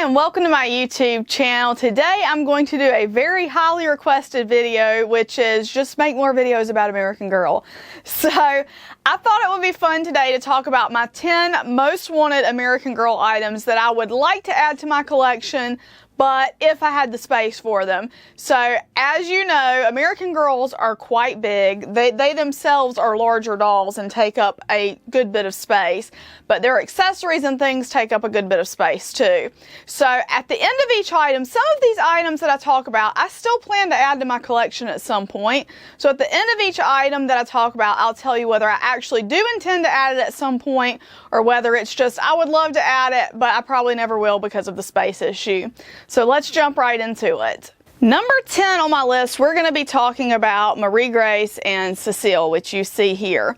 and welcome to my YouTube channel. Today I'm going to do a very highly requested video, which is just make more videos about American Girl. So I thought it would be fun today to talk about my 10 most wanted American Girl items that I would like to add to my collection, but if I had the space for them. So as you know, American Girls are quite big. They themselves are larger dolls and take up a good bit of space, but their accessories and things take up a good bit of space too. So at the end of each item, some of these items that I talk about, I still plan to add to my collection at some point. So at the end of each item that I talk about, I'll tell you whether I actually do intend to add it at some point or whether it's just I would love to add it, but I probably never will because of the space issue. So let's jump right into it. Number 10 on my list, we're going to be talking about Marie Grace and Cecile, which you see here.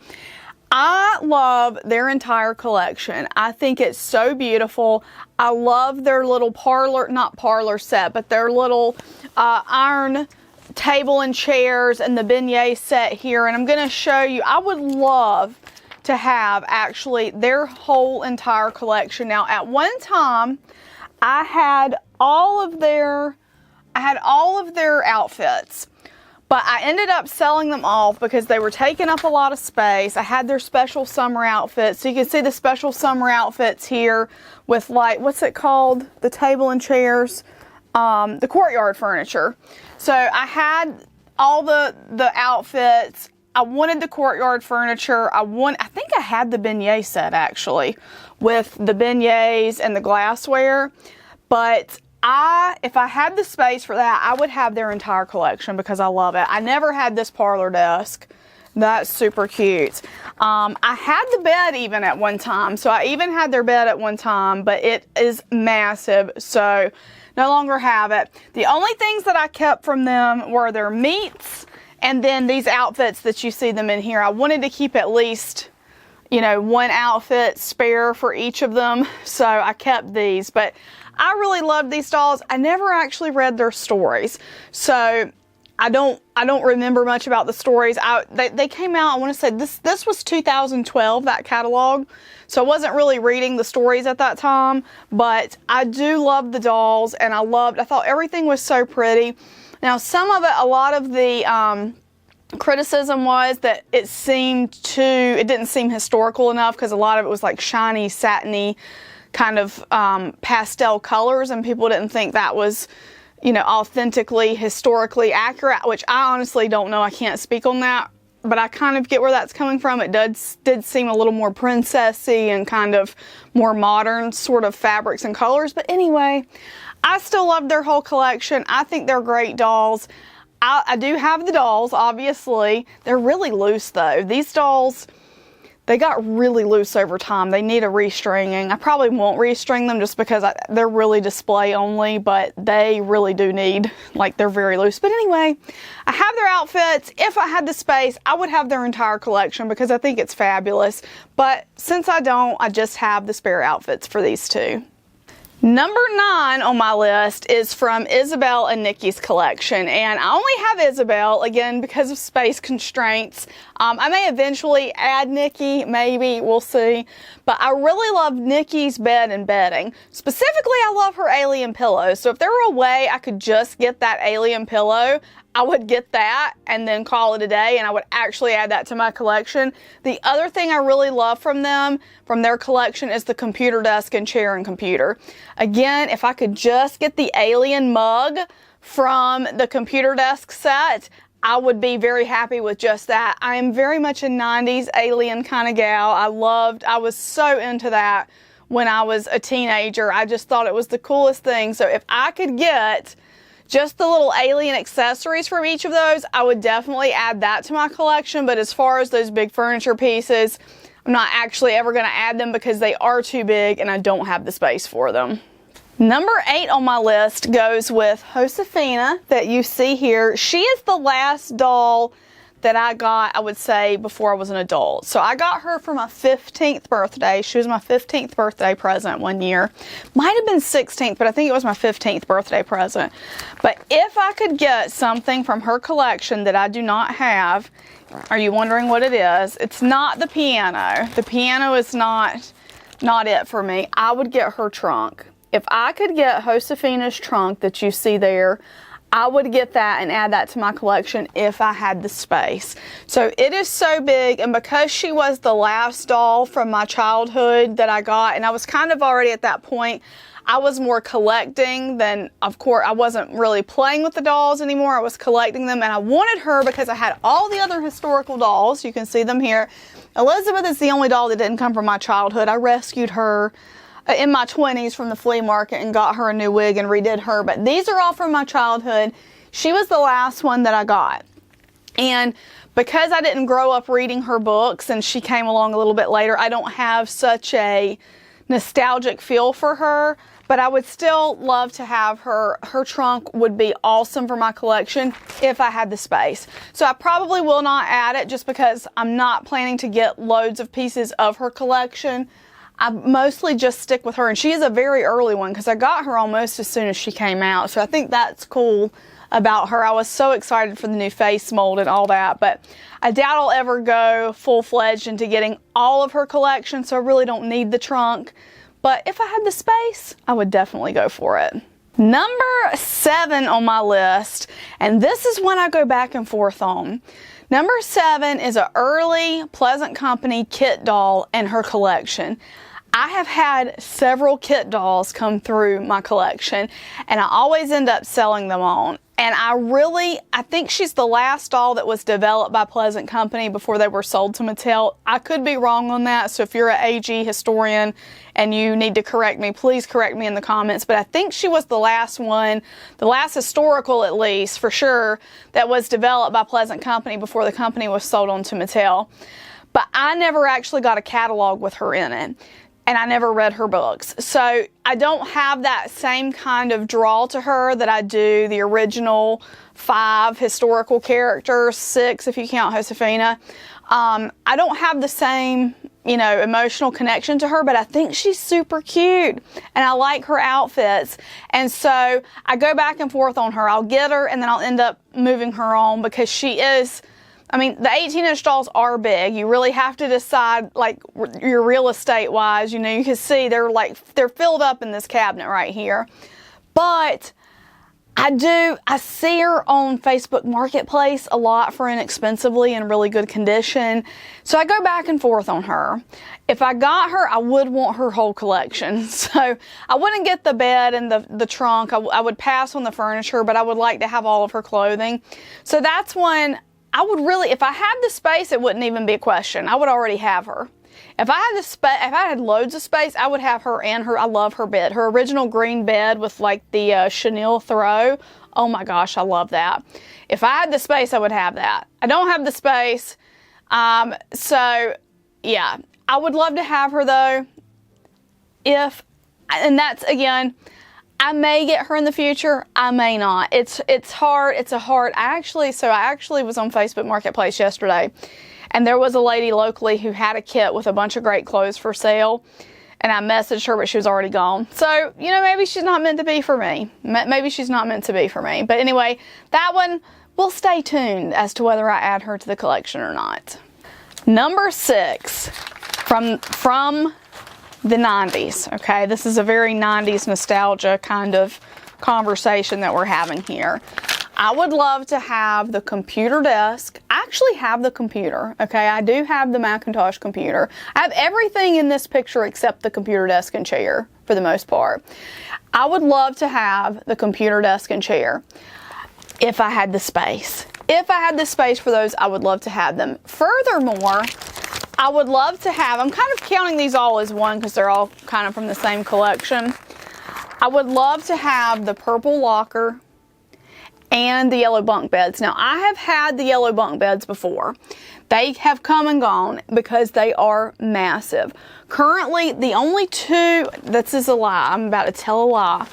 I love their entire collection. I think it's so beautiful. I love their little not parlor set, but their little iron table and chairs and the beignet set here. And I'm going to show you, I would love to have actually their whole entire collection. Now at one time, I had all of their outfits, but I ended up selling them off because they were taking up a lot of space. I had their special summer outfits. So you can see the special summer outfits here with, like, what's it called? The table and chairs, the courtyard furniture. So I had all the outfits. I wanted the courtyard furniture. I think I had the beignet set actually with the beignets and the glassware, but if I had the space for that, I would have their entire collection because I love it. I never had this parlor desk. That's super cute. I had the bed even at one time, so I even had their bed at one time, but it is massive, so no longer have it. The only things that I kept from them were their meats and then these outfits that you see them in here. I wanted to keep at least, you know, one outfit spare for each of them, so I kept these. But I really loved these dolls. I never actually read their stories, so I don't remember much about the stories. They came out, I want to say this was 2012, that catalog, so I wasn't really reading the stories at that time, but I do love the dolls, and I thought everything was so pretty. Now some of it, a lot of the criticism was that it didn't seem historical enough because a lot of it was like shiny, satiny kind of pastel colors, and people didn't think that was, you know, authentically, historically accurate, which I honestly don't know. I can't speak on that, but I kind of get where that's coming from. It did seem a little more princessy and kind of more modern sort of fabrics and colors. But anyway, I still love their whole collection. I think they're great dolls. I do have the dolls, obviously. They're really loose though. These dolls, they got really loose over time. They need a restringing. I probably won't restring them just because they're really display only, but they really do need, like, they're very loose. But anyway, I have their outfits. If I had the space, I would have their entire collection because I think it's fabulous. But since I don't, I just have the spare outfits for these two. Number 9 on my list is from Isabelle and Nikki's collection, and I only have Isabelle, again, because of space constraints. I may eventually add Nikki, maybe, we'll see, but I really love Nikki's bed and bedding. Specifically, I love her alien pillow, so if there were a way I could just get that alien pillow, I would get that and then call it a day, and I would actually add that to my collection. The other thing I really love from their collection, is the computer desk and chair and computer. Again, if I could just get the alien mug from the computer desk set, I would be very happy with just that. I am very much a 90s alien kind of gal. I was so into that when I was a teenager. I just thought it was the coolest thing. So if I could get just the little alien accessories from each of those, I would definitely add that to my collection. But as far as those big furniture pieces, I'm not actually ever going to add them because they are too big and I don't have the space for them. Number 8 on my list goes with Josefina that you see here. She is the last doll that I got, I would say, before I was an adult. So I got her for my 15th birthday. She was my 15th birthday present one year. Might have been 16th, but I think it was my 15th birthday present. But if I could get something from her collection that I do not have, are you wondering what it is? It's not the piano. The piano is not it for me. I would get her trunk. If I could get Josefina's trunk that you see there, I would get that and add that to my collection if I had the space. So it is so big, and because she was the last doll from my childhood that I got, and I was kind of already at that point, I was more collecting than, of course, I wasn't really playing with the dolls anymore. I was collecting them, and I wanted her because I had all the other historical dolls. You can see them here. Elizabeth is the only doll that didn't come from my childhood. I rescued her in my 20s from the flea market and got her a new wig and redid her, but these are all from my childhood. She was the last one that I got, and because I didn't grow up reading her books and she came along a little bit later, I don't have such a nostalgic feel for her, but I would still love to have her. Her trunk would be awesome for my collection if I had the space. So I probably will not add it just because I'm not planning to get loads of pieces of her collection. I mostly just stick with her, and she is a very early one because I got her almost as soon as she came out. So I think that's cool about her. I was so excited for the new face mold and all that, but I doubt I'll ever go full-fledged into getting all of her collection, so I really don't need the trunk. But if I had the space, I would definitely go for it. Number 7 on my list, and this is one I go back and forth on. Number 7 is an early Pleasant Company kit doll in her collection. I have had several kit dolls come through my collection, and I always end up selling them on. And I think she's the last doll that was developed by Pleasant Company before they were sold to Mattel. I could be wrong on that, so if you're an AG historian and you need to correct me, please correct me in the comments. But I think she was the last one, the last historical at least, for sure, that was developed by Pleasant Company before the company was sold on to Mattel. But I never actually got a catalog with her in it, and I never read her books. So I don't have that same kind of draw to her that I do the original 5 historical characters, 6 if you count Josefina. I don't have the same, emotional connection to her, but I think she's super cute and I like her outfits. And so I go back and forth on her. I'll get her and then I'll end up moving her on because she is, the 18-inch dolls are big. You really have to decide, your real estate wise. You can see they're filled up in this cabinet right here. But I see her on Facebook Marketplace a lot for inexpensively in really good condition. So I go back and forth on her. If I got her, I would want her whole collection. So I wouldn't get the bed and the trunk. I would pass on the furniture, but I would like to have all of her clothing. So that's one. I would really, if I had the space, it wouldn't even be a question. I would already have her. If I had loads of space, I would have her and her. I love her bed. Her original green bed with the chenille throw. Oh my gosh, I love that. If I had the space, I would have that. I don't have the space. So yeah, I would love to have her though. And that's again, I may get her in the future. I may not. It's hard. It's a hard. I actually was on Facebook Marketplace yesterday, and there was a lady locally who had a kit with a bunch of great clothes for sale, and I messaged her, but she was already gone. So maybe she's not meant to be for me. Maybe she's not meant to be for me. But anyway, that one, we'll stay tuned as to whether I add her to the collection or not. Number 6 from the 90s, okay? This is a very 90s nostalgia kind of conversation that we're having here. I would love to have the computer desk. I actually have the computer, okay? I do have the Macintosh computer. I have everything in this picture except the computer desk and chair for the most part. I would love to have the computer desk and chair if I had the space. If I had the space for those, I would love to have them. Furthermore, I would love to have, I'm kind of counting these all as one because they're all kind of from the same collection. I would love to have the purple locker and the yellow bunk beds. Now, I have had the yellow bunk beds before. They have come and gone because they are massive. Currently, the only 2, this is a lie, I'm about to tell a lie.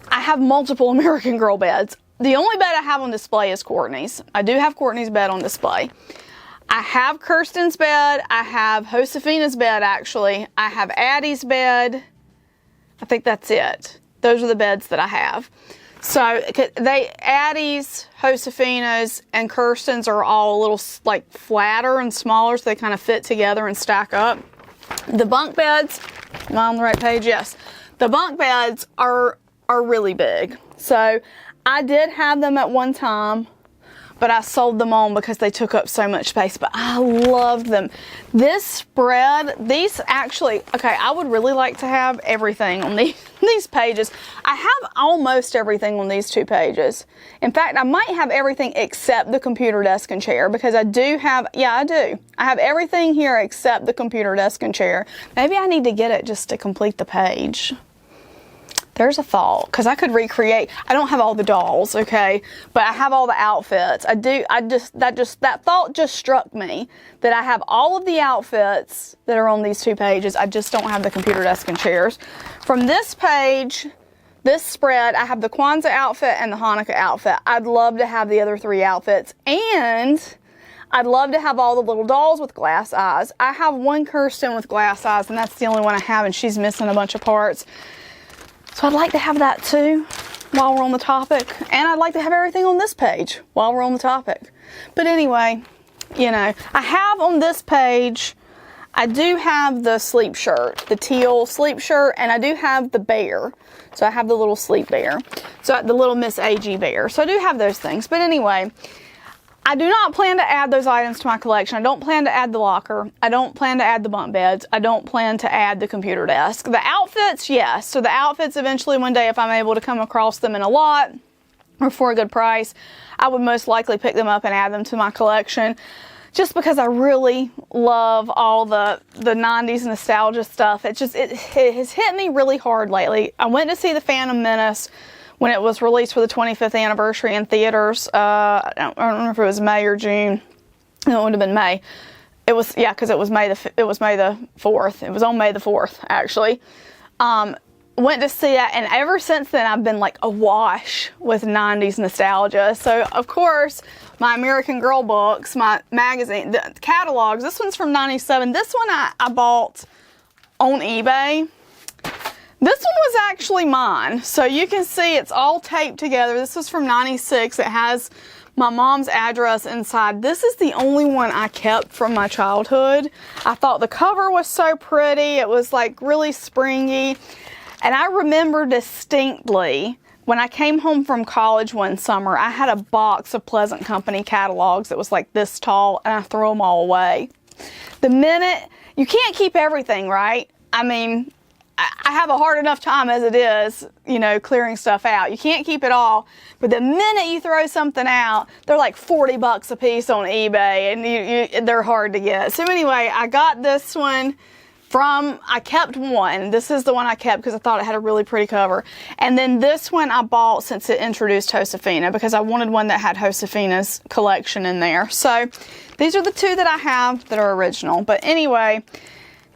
I have multiple American Girl beds. The only bed I have on display is Courtney's. I do have Courtney's bed on display. I have Kirsten's bed. I have Josefina's bed, actually. I have Addie's bed. I think that's it. Those are the beds that I have. So Addie's, Josefina's, and Kirsten's are all a little flatter and smaller, so they kind of fit together and stack up. The bunk beds, am I on the right page? Yes. the bunk beds are really big. So I did have them at one time, but I sold them on because they took up so much space. But I loved them. This spread, these actually, okay, I would really like to have everything on these pages. I have almost everything on these 2 pages. In fact, I might have everything except the computer desk and chair, because I do have, yeah, I do. I have everything here except the computer desk and chair. Maybe I need to get it just to complete the page. There's a thought, because I could recreate. I don't have all the dolls, okay, but I have all the outfits. That thought just struck me, that I have all of the outfits that are on these 2 pages. I just don't have the computer desk and chairs. From this page, this spread, I have the Kwanzaa outfit and the Hanukkah outfit. I'd love to have the other 3 outfits, and I'd love to have all the little dolls with glass eyes. I have one Kirsten with glass eyes, and that's the only one I have, and she's missing a bunch of parts. So I'd like to have that too while we're on the topic. And I'd like to have everything on this page while we're on the topic. But anyway, you know, I have on this page, I do have the sleep shirt, the teal sleep shirt, and I do have the bear. So I have the little sleep bear. So the little Miss AG bear. So I do have those things. But anyway, I do not plan to add those items to my collection. I don't plan to add the locker. I don't plan to add the bunk beds. I don't plan to add the computer desk. The outfits, yes. So the outfits, eventually one day, if I'm able to come across them in a lot or for a good price, I would most likely pick them up and add them to my collection, just because I really love all the 90s nostalgia stuff. It has hit me really hard lately. I went to see The Phantom Menace when it was released for the 25th anniversary in theaters. I don't remember if it was May or June. No, it would have been May. It was, yeah, because it was May the 4th. It was on May the 4th, actually. Went to see that, and ever since then I've been like awash with 90s nostalgia. So of course, my American Girl books, my magazine, the catalogs, this one's from 97. This one I bought on eBay. This one was actually mine. So you can see it's all taped together. This was from 96. It has my mom's address inside. This is the only one I kept from my childhood. I thought the cover was so pretty. It was like really springy. And I remember distinctly when I came home from college one summer, I had a box of Pleasant Company catalogs that was like this tall, and I threw them all away. The minute, you can't keep everything, right? I mean, I have a hard enough time as it is, you know, clearing stuff out. You can't keep it all, but the minute you throw something out, they're like $40 a piece on eBay, and they're hard to get. So anyway, I got this one I kept one. This is the one I kept because I thought it had a really pretty cover. And then this one I bought since it introduced Josefina, because I wanted one that had Josefina's collection in there. So these are the 2 that I have that are original. But anyway,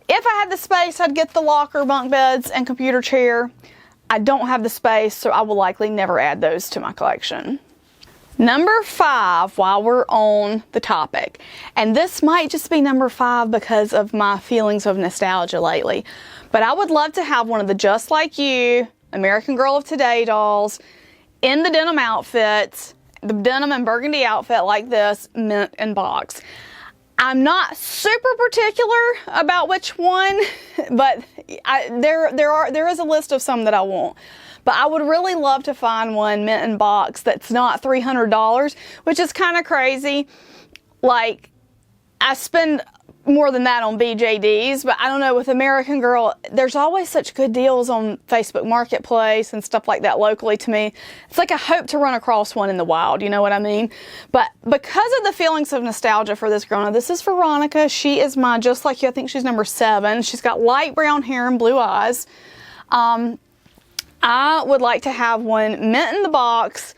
if I had the space, I'd get the locker, bunk beds, and computer chair. I don't have the space, so I will likely never add those to my collection. Number 5, while we're on the topic, and this might just be number 5 because of my feelings of nostalgia lately, but I would love to have one of the Just Like You American Girl of Today dolls in the denim outfits, the denim and burgundy outfit like this, mint in box. I'm not super particular about which one, but there is a list of some that I want. But I would really love to find one mint in box that's not $300, which is kind of crazy. Like, I spend more than that on BJDs, but I don't know, with American Girl, there's always such good deals on Facebook Marketplace and stuff like that locally to me. It's like I hope to run across one in the wild, you know what I mean? But because of the feelings of nostalgia for this girl, now this is Veronica. She is my Just Like You. I think she's number 7. She's got light brown hair and blue eyes. I would like to have one mint in the box,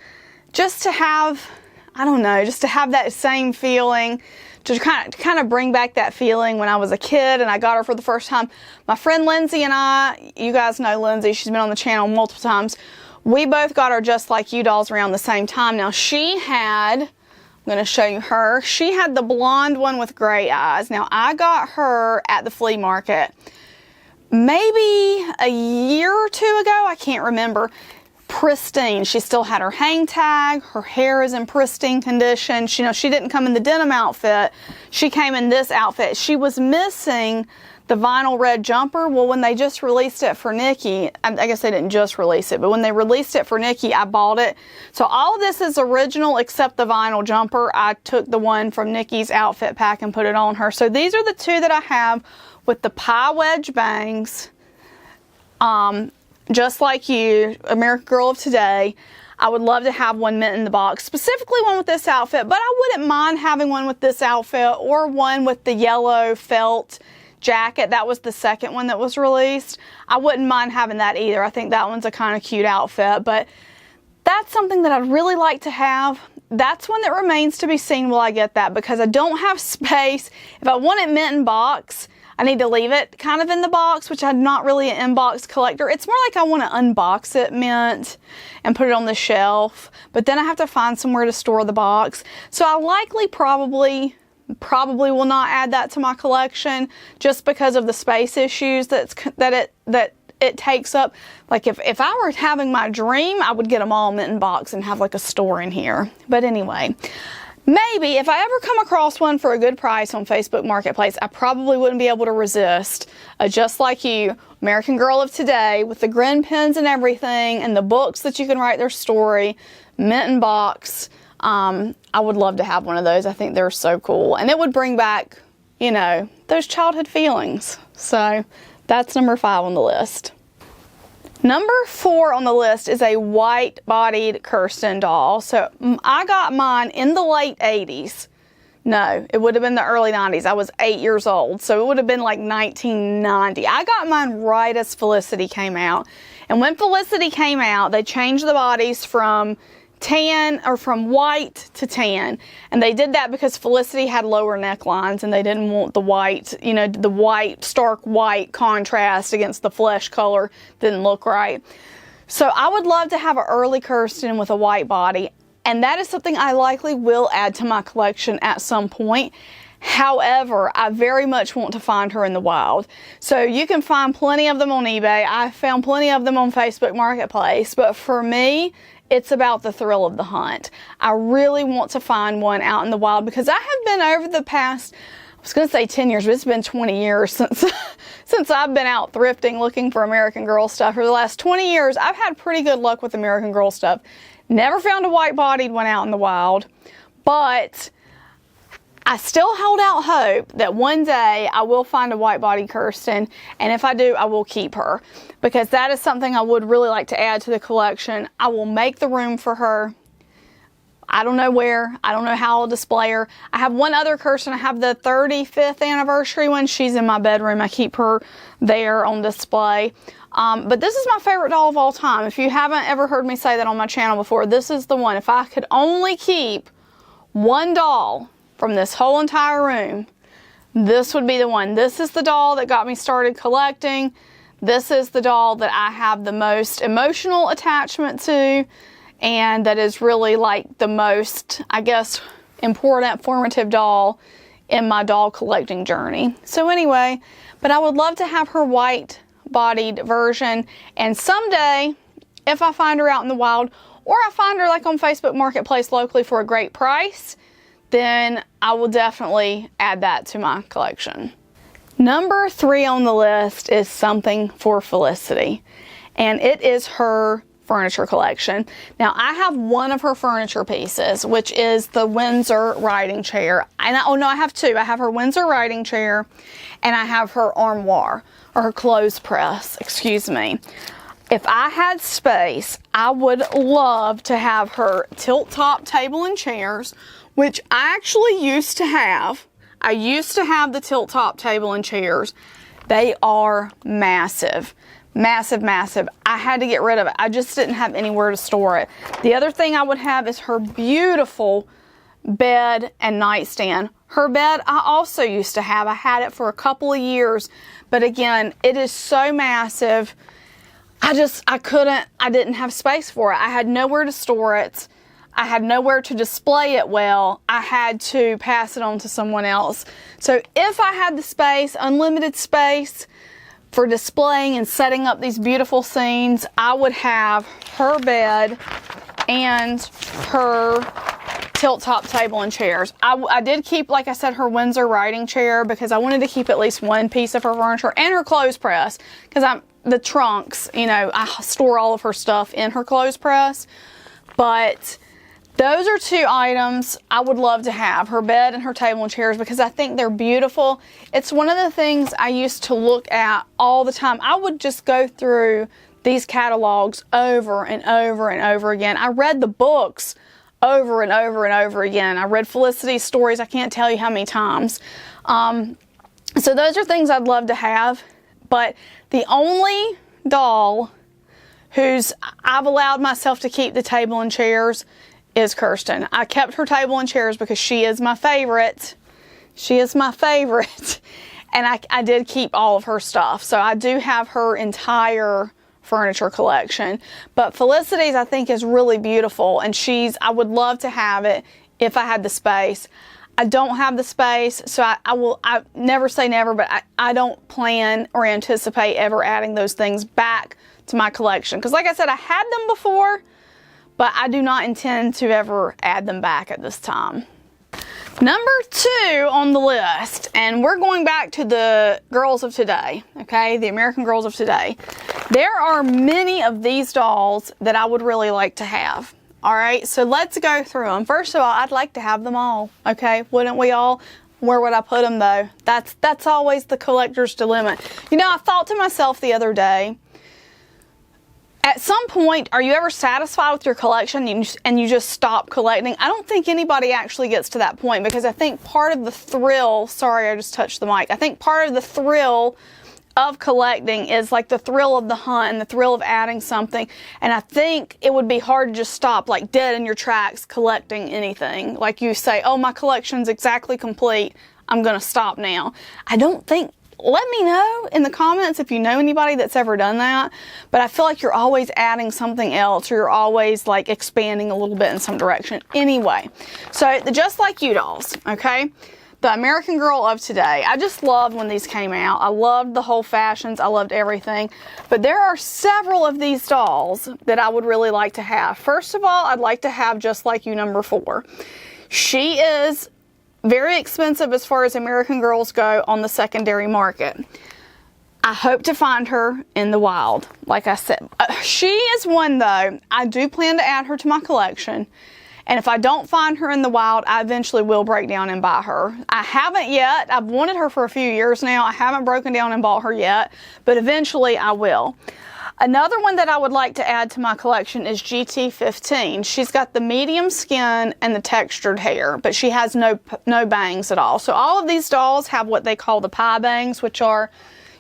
just to have, I don't know, just to have that same feeling, to kind of bring back that feeling when I was a kid and I got her for the first time. My friend Lindsay and I, you guys know Lindsay, she's been on the channel multiple times. We both got our Just Like You dolls around the same time. Now she had, I'm going to show you her, she had the blonde one with gray eyes. Now I got her at the flea market maybe a year or 2 ago, I can't remember. Pristine. She still had her hang tag. Her hair is in pristine condition. She didn't come in the denim outfit. She came in this outfit. She was missing the vinyl red jumper. Well, when they just released it for Nikki, I guess they didn't just release it, but when they released it for Nikki, I bought it. So all of this is original except the vinyl jumper. I took the one from Nikki's outfit pack and put it on her. So these are the two that I have with the pie wedge bangs. Just like you, American Girl of Today. I would love to have one mint in the box, specifically one with this outfit, but I wouldn't mind having one with this outfit or one with the yellow felt jacket. That was the second one that was released. I wouldn't mind having that either. I think that one's a kind of cute outfit, but that's something that I'd really like to have. That's one that remains to be seen will I get that, because I don't have space. If I want it mint in box, I need to leave it kind of in the box, which I'm not really an in-box collector. It's more like I want to unbox it mint and put it on the shelf, but then I have to find somewhere to store the box. So I likely probably will not add that to my collection just because of the space issues that it takes up. Like if I were having my dream, I would get them all mint in box and have like a store in here. But anyway, maybe if I ever come across one for a good price on Facebook Marketplace, I probably wouldn't be able to resist Just Like You, American Girl of Today, with the grin pins and everything, and the books that you can write their story, mint in box. I would love to have one of those. I think they're so cool. And it would bring back, you know, those childhood feelings. So that's number 5 on the list. Number 4 on the list is a white-bodied Kirsten doll. So I got mine in the late 80s. No, it would have been the early 90s. I was 8 years old, so it would have been like 1990. I got mine right as Felicity came out. And when Felicity came out, they changed the bodies from tan, or from white to tan, and they did that because Felicity had lower necklines and they didn't want the white, you know, the white, stark white contrast against the flesh color didn't look right. So I would love to have an early Kirsten with a white body, and that is something I likely will add to my collection at some point. However, I very much want to find her in the wild. So you can find plenty of them on eBay. I found plenty of them on Facebook Marketplace, but for me, it's about the thrill of the hunt. I really want to find one out in the wild, because I have been over the past, I was going to say 10 years, but it's been 20 years since I've been out thrifting looking for American Girl stuff. For the last 20 years, I've had pretty good luck with American Girl stuff. Never found a white-bodied one out in the wild, but I still hold out hope that one day I will find a white-bodied Kirsten, and if I do, I will keep her, because that is something I would really like to add to the collection. I will make the room for her. I don't know where. I don't know how I'll display her. I have one other Kirsten. I have the 35th anniversary one. She's in my bedroom. I keep her there on display. But this is my favorite doll of all time. If you haven't ever heard me say that on my channel before, this is the one. If I could only keep one doll from this whole entire room, this would be the one. This is the doll that got me started collecting. This is the doll that I have the most emotional attachment to, and that is really like the most, I guess, important, formative doll in my doll collecting journey. So anyway, but I would love to have her white-bodied version, and someday, if I find her out in the wild, or I find her like on Facebook Marketplace locally for a great price, then I will definitely add that to my collection. Number 3 on the list is something for Felicity, and it is her furniture collection. Now, I have one of her furniture pieces, which is the Windsor writing chair. And I have 2. I have her Windsor writing chair, and I have her armoire, or her clothes press, excuse me. If I had space, I would love to have her tilt-top table and chairs, which I actually used to have. I used to have the tilt-top table and chairs. They are massive. Massive, massive. I had to get rid of it. I just didn't have anywhere to store it. The other thing I would have is her beautiful bed and nightstand. Her bed I also used to have. I had it for a couple of years, but again, it is so massive. I didn't have space for it. I had nowhere to store it. I had nowhere to display it well. I had to pass it on to someone else. So if I had the space, unlimited space, for displaying and setting up these beautiful scenes, I would have her bed and her tilt top table and chairs. I did keep, like I said, her Windsor writing chair because I wanted to keep at least one piece of her furniture, and her clothes press, because the trunks, you know, I store all of her stuff in her clothes press. But those are two items I would love to have, her bed and her table and chairs, because I think they're beautiful. It's one of the things I used to look at all the time. I would just go through these catalogs over and over and over again. I read the books over and over and over again. I read Felicity's stories, I can't tell you how many times. So those are things I'd love to have, but the only doll who's I've allowed myself to keep the table and chairs is Kirsten. I kept her table and chairs because she is my favorite. She is my favorite. And I did keep all of her stuff. So I do have her entire furniture collection. But Felicity's, I think, is really beautiful, and I would love to have it if I had the space. I don't have the space, so I never say never, but I don't plan or anticipate ever adding those things back to my collection. Because like I said, I had them before, but I do not intend to ever add them back at this time. Number 2 on the list, and we're going back to the girls of today, okay? The American Girls of today. There are many of these dolls that I would really like to have. All right, so let's go through them. First of all, I'd like to have them all, okay? Wouldn't we all? Where would I put them though? That's always the collector's dilemma. You know, I thought to myself the other day, at some point, are you ever satisfied with your collection and you just stop collecting? I don't think anybody actually gets to that point, because I think part of the thrill, sorry, I just touched the mic. I think part of the thrill of collecting is like the thrill of the hunt and the thrill of adding something. And I think it would be hard to just stop like dead in your tracks collecting anything. Like you say, oh, my collection's exactly complete, I'm gonna stop now. I don't think, let me know in the comments if you know anybody that's ever done that. But I feel like you're always adding something else, or you're always like expanding a little bit in some direction. Anyway, so the Just Like You dolls, okay? The American Girl of today. I just loved when these came out. I loved the whole fashions. I loved everything. But there are several of these dolls that I would really like to have. First of all, I'd like to have Just Like You number 4. She is very expensive as far as American Girls go on the secondary market. I hope to find her in the wild, like I said. She is one, though, I do plan to add her to my collection. And if I don't find her in the wild, I eventually will break down and buy her. I haven't yet. I've wanted her for a few years now. I haven't broken down and bought her yet, but eventually I will. Another one that I would like to add to my collection is GT15. She's got the medium skin and the textured hair, but she has no bangs at all. So all of these dolls have what they call the pie bangs, which are,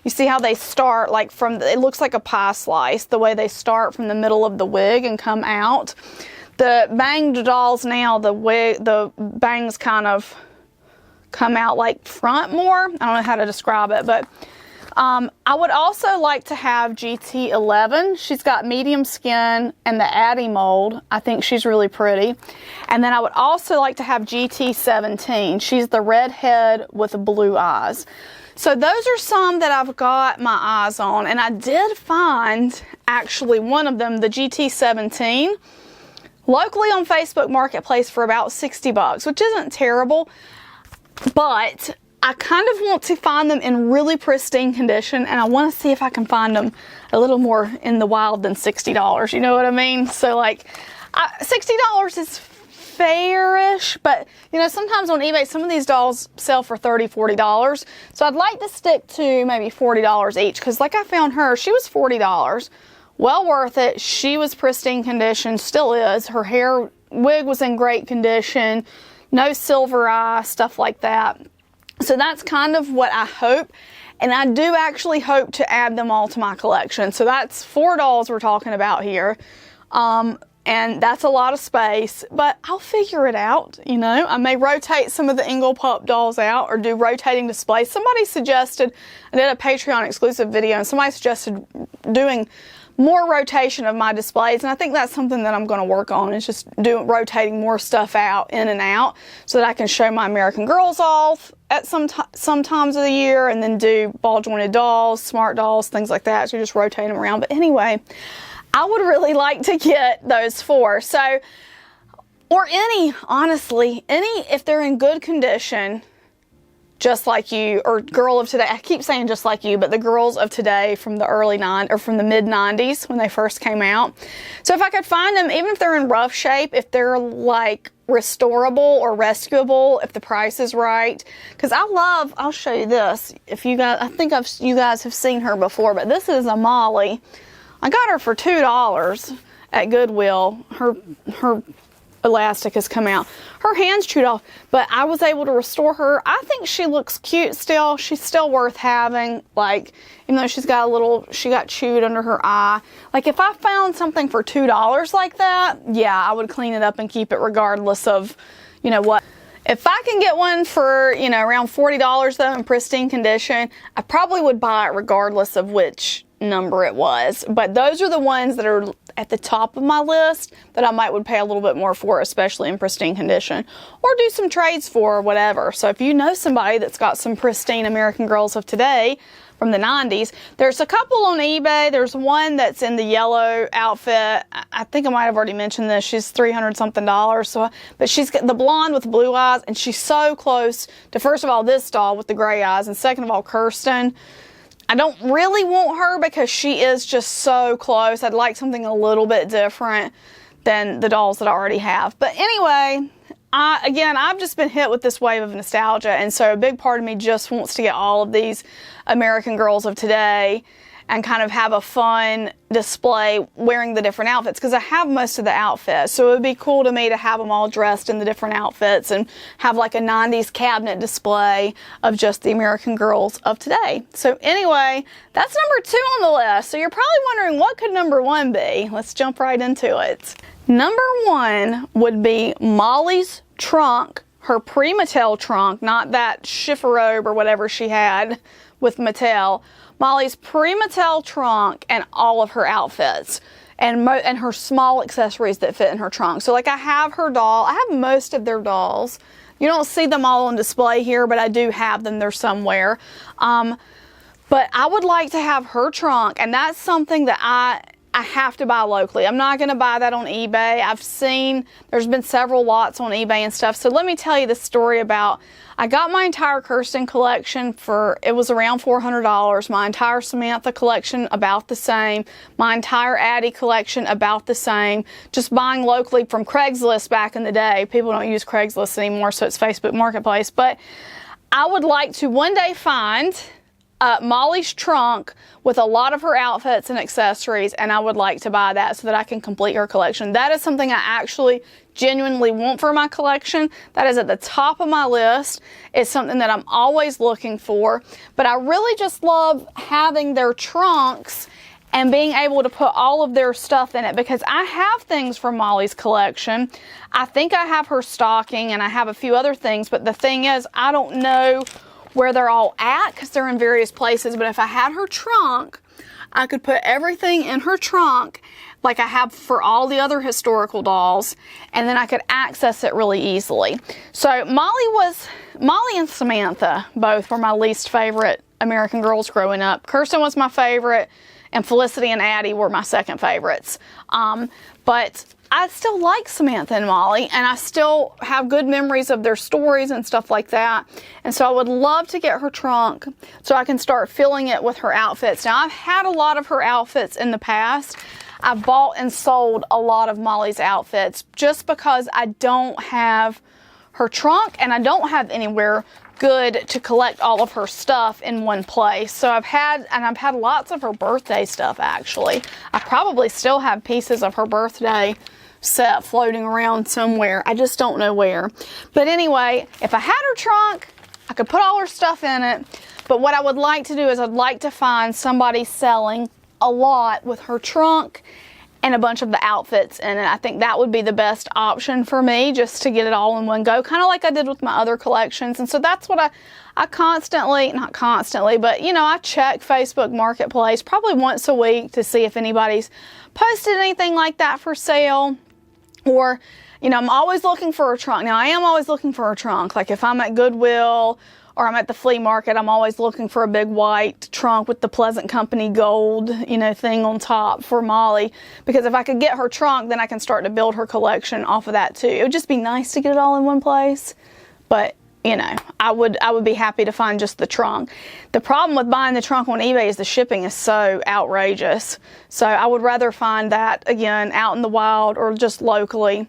you see how they start like from, it looks like a pie slice, the way they start from the middle of the wig and come out. The banged dolls now, the bangs kind of come out like front more. I don't know how to describe it, but I would also like to have GT11. She's got medium skin and the Addie mold. I think she's really pretty. And then I would also like to have GT17. She's the redhead with blue eyes. So those are some that I've got my eyes on. And I did find actually one of them, the GT17, locally on Facebook Marketplace for about 60 bucks, which isn't terrible, but I kind of want to find them in really pristine condition, and I want to see if I can find them a little more in the wild than $60. You know what I mean? So like, $60 is fairish, but you know, sometimes on eBay, some of these dolls sell for $30, $40. So I'd like to stick to maybe $40 each, because like I found her, she was $40. Well worth it. She was pristine condition, still is. Her hair wig was in great condition, no silver eye, stuff like that. So that's kind of what I hope, and I do actually hope to add them all to my collection. So that's 4 dolls we're talking about here, and that's a lot of space, but I'll figure it out, you know. I may rotate some of the Engel Pup dolls out or do rotating displays. Somebody suggested, I did a Patreon exclusive video, and somebody suggested doing more rotation of my displays, and I think that's something that I'm going to work on, is just rotating more stuff out, in and out, so that I can show my American Girls off at some times of the year, and then do ball jointed dolls, smart dolls, things like that. So just rotate them around. But anyway, I would really like to get those 4. So Or any, honestly, any, if they're in good condition, just like you, or girl of today. I keep saying just like you, but the girls of today from the from the mid-90s when they first came out. So if I could find them, even if they're in rough shape, if they're like restorable or rescuable, if the price is right. Because I'll show you this. If you guys, I think you guys have seen her before, but this is a Molly. I got her for $2 at Goodwill. Her elastic has come out. Her hand's chewed off, but I was able to restore her. I think she looks cute still. She's still worth having. Like, even though she got chewed under her eye. Like, if I found something for $2 like that, yeah, I would clean it up and keep it regardless of, you know what. If I can get one for, you know, around $40 though in pristine condition, I probably would buy it regardless of which number it was. But those are the ones that are at the top of my list that I would pay a little bit more for, especially in pristine condition, or do some trades for or whatever. So if you know somebody that's got some pristine American Girls of today from the 90s, there's a couple on eBay. There's one that's in the yellow outfit. I think I might have already mentioned this. She's $300 something. So, but she's got the blonde with blue eyes, and she's so close to, first of all, this doll with the gray eyes, and second of all, Kirsten. I don't really want her because she is just so close. I'd like something a little bit different than the dolls that I already have. But anyway, I've just been hit with this wave of nostalgia, and so a big part of me just wants to get all of these American Girls of today and kind of have a fun display wearing the different outfits, because I have most of the outfits. So it would be cool to me to have them all dressed in the different outfits and have like a 90s cabinet display of just the American Girls of today. So anyway, that's number 2 on the list. So you're probably wondering, what could number 1 be? Let's jump right into it. Number 1 would be Molly's trunk, her pre-Mattel trunk, not that chifforobe or whatever she had with Mattel. Molly's pre-Mattel trunk and all of her outfits and her small accessories that fit in her trunk. So like, I have her doll. I have most of their dolls. You don't see them all on display here, but I do have them. They're somewhere. But I would like to have her trunk, and that's something that I have to buy locally. I'm not going to buy that on eBay. I've seen there's been several lots on eBay and stuff. So let me tell you the story about, I got my entire Kirsten collection it was around $400. My entire Samantha collection about the same. My entire Addie collection about the same. Just buying locally from Craigslist back in the day. People don't use Craigslist anymore, so it's Facebook Marketplace. But I would like to one day find Molly's trunk with a lot of her outfits and accessories, and I would like to buy that so that I can complete her collection. That is something I actually genuinely want for my collection. That is at the top of my list. It's something that I'm always looking for, but I really just love having their trunks and being able to put all of their stuff in it, because I have things from Molly's collection. I think I have her stocking and I have a few other things, but the thing is, I don't know where they're all at because they're in various places. But if I had her trunk, I could put everything in her trunk like I have for all the other historical dolls, and then I could access it really easily. So Molly and Samantha both were my least favorite American Girls growing up. Kirsten was my favorite, and Felicity and Addie were my second favorites. But I still like Samantha and Molly, and I still have good memories of their stories and stuff like that. And so I would love to get her trunk so I can start filling it with her outfits. Now, I've had a lot of her outfits in the past. I've bought and sold a lot of Molly's outfits just because I don't have her trunk and I don't have anywhere good to collect all of her stuff in one place. So I've had lots of her birthday stuff, actually. I probably still have pieces of her birthday set floating around somewhere. I just don't know where. But anyway, if I had her trunk, I could put all her stuff in it. But what I would like to do is I'd like to find somebody selling a lot with her trunk and a bunch of the outfits in it. I think that would be the best option for me, just to get it all in one go, kind of like I did with my other collections. And so that's what I constantly, not constantly, but you know, I check Facebook Marketplace probably once a week to see if anybody's posted anything like that for sale. Or, you know, I'm always looking for a trunk. Now, I am always looking for a trunk. Like if I'm at Goodwill or I'm at the flea market, I'm always looking for a big white trunk with the Pleasant Company gold, you know, thing on top for Molly. Because if I could get her trunk, then I can start to build her collection off of that too. It would just be nice to get it all in one place. But, you know, I would be happy to find just the trunk. The problem with buying the trunk on eBay is the shipping is so outrageous. So I would rather find that, again, out in the wild or just locally.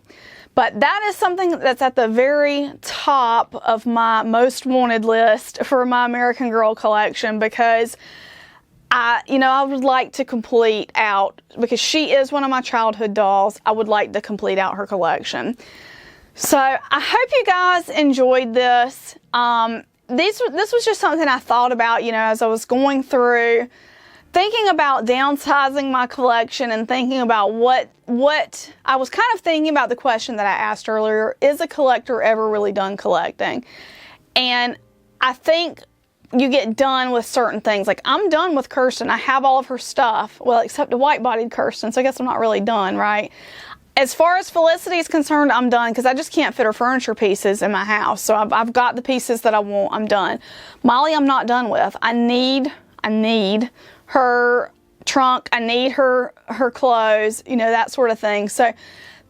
But that is something that's at the very top of my most wanted list for my American Girl collection, because I would like to complete out, because she is one of my childhood dolls, I would like to complete out her collection. So I hope you guys enjoyed this. This was just something I thought about, you know, as I was going through, thinking about downsizing my collection and thinking about what I was kind of thinking about the question that I asked earlier, is a collector ever really done collecting? And I think you get done with certain things. Like, I'm done with Kirsten. I have all of her stuff, well, except a white-bodied Kirsten, so I guess I'm not really done, right? As far as Felicity is concerned, I'm done, because I just can't fit her furniture pieces in my house. So I've got the pieces that I want. I'm done. Molly, I'm not done with. I need her trunk. I need her clothes, you know, that sort of thing. So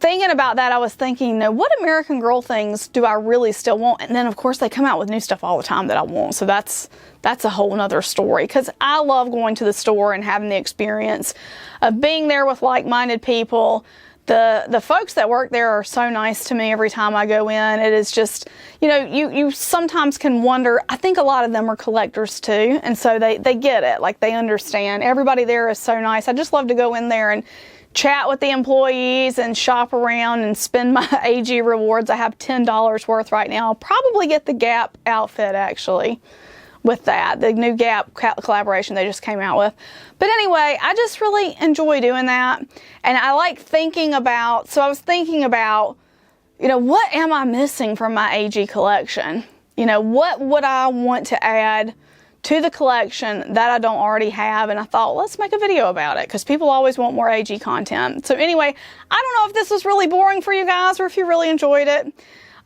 thinking about that, I was thinking, you know, what American Girl things do I really still want? And then, of course, they come out with new stuff all the time that I want. So that's a whole nother story, because I love going to the store and having the experience of being there with like-minded people. The folks that work there are so nice to me every time I go in. It is just, you know, you sometimes can wonder, I think a lot of them are collectors too, and so they get it, like they understand. Everybody there is so nice. I just love to go in there and chat with the employees and shop around and spend my AG rewards. I have $10 worth right now. I'll probably get the Gap outfit, actually, with that, the new Gap collaboration they just came out with. But anyway, I just really enjoy doing that, and I like thinking about, so I was thinking about, you know, what am I missing from my AG collection? You know, what would I want to add to the collection that I don't already have? And I thought, let's make a video about it, because people always want more AG content. So anyway, I don't know if this was really boring for you guys or if you really enjoyed it.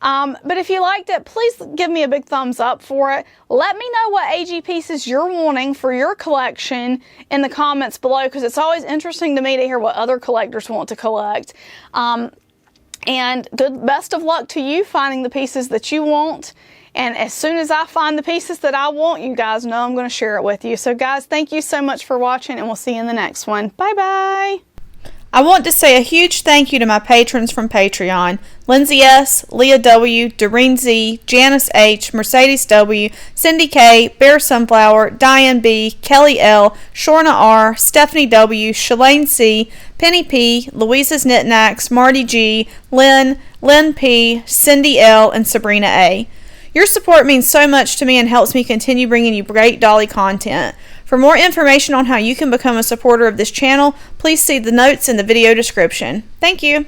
But if you liked it, please give me a big thumbs up for it. Let me know what AG pieces you're wanting for your collection in the comments below, because it's always interesting to me to hear what other collectors want to collect. And best of luck to you finding the pieces that you want. And as soon as I find the pieces that I want, you guys know I'm going to share it with you. So guys, thank you so much for watching, and we'll see you in the next one. Bye-bye. I want to say a huge thank you to my patrons from Patreon: Lindsay S., Leah W., Doreen Z., Janice H., Mercedes W., Cindy K., Bear Sunflower, Diane B., Kelly L., Shorna R., Stephanie W., Shalane C., Penny P., Louisa's Knickknacks, Marty G., Lynn P., Cindy L., and Sabrina A. Your support means so much to me and helps me continue bringing you great dolly content. For more information on how you can become a supporter of this channel, please see the notes in the video description. Thank you.